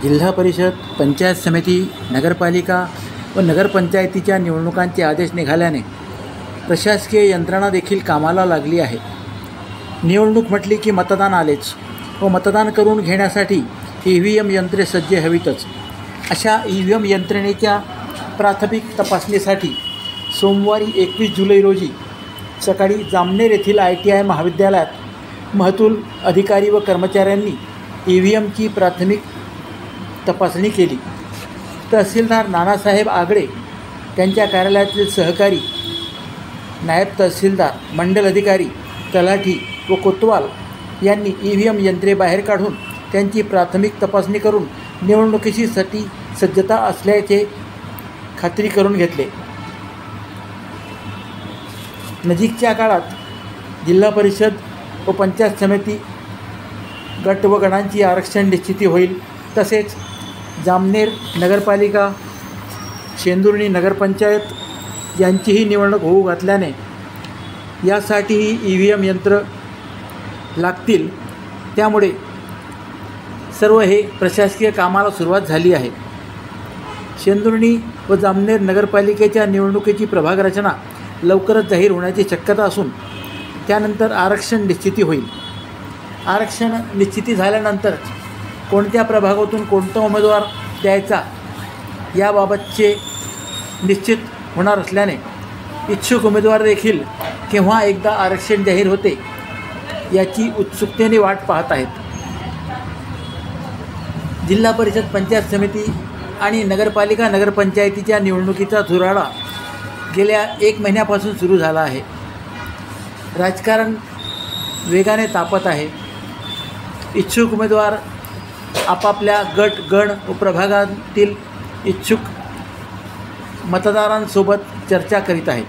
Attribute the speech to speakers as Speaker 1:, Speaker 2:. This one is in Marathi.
Speaker 1: जिल्हा परिषद, पंचायत समिती, नगरपालिका व नगरपंचायतीच्या निवडणुकांचे आदेश निघाल्याने प्रशासकीय यंत्रणा देखील कामाला लागली आहे. निवडणूक म्हटली की मतदान आलेच व मतदान करून घेण्यासाठी EVM यंत्रे सज्ज हवीतच. अशा EVM यंत्रणेच्या प्राथमिक तपासणीसाठी सोमवारी 21 जुलै रोजी सकाळी जामनेर येथील ITI महाविद्यालयात महसूल अधिकारी व कर्मचाऱ्यांनी EVMची प्राथमिक तपासणी केली. तहसीलदार नानासाहेब आगळे, त्यांच्या कार्यालयातील सहकारी, नायब तहसीलदार, मंडल अधिकारी, तलाठी व कोतवाल यांनी EVM यंत्रे बाहेर काढून त्यांची प्राथमिक तपासणी करून निवडणुकीसाठी सज्जता असल्याचे खात्री करून घेतले. नजीकच्या काळात जिल्हा परिषद व पंचायत समिती गट व गणांची आरक्षण निश्चिती होईल. तसेच जामनेर नगरपालिका, शेंदुर्णी नगरपंचायत यांचीही निवडणूक होऊ घातल्याने यासाठीही EVM यंत्र लागतील. त्यामुळे सर्व हे प्रशासकीय कामाला सुरुवात झाली आहे. शेंदुर्णी व जामनेर नगरपालिकेच्या निवडणुकीची प्रभाग रचना लवकरच जाहीर होण्याची शक्यता असून त्यानंतर आरक्षण निश्चिती होईल. आरक्षण निश्चिती झाल्यानंतर कोणत्या प्रभागातून कोणता उमेदवार द्यायचा याबाबतचे निश्चित होणार असल्याने इच्छुक उमेदवार देखील केव्हा एकदा आरक्षण जाहीर होते याची उत्सुकतेने वाट पाहत आहेत. जिल्हा परिषद, पंचायत समिती आणि नगरपालिका नगरपंचायतीच्या निवडणुकीचा धुराळा गेल्या 1 महिन्यापासून सुरू झाला आहे. राजकारण वेगाने तापत आहे. इच्छुक उमेदवार आपापल्या गट, गण व प्रभागातील इच्छुक मतदारांसोबत चर्चा करीत आहेत.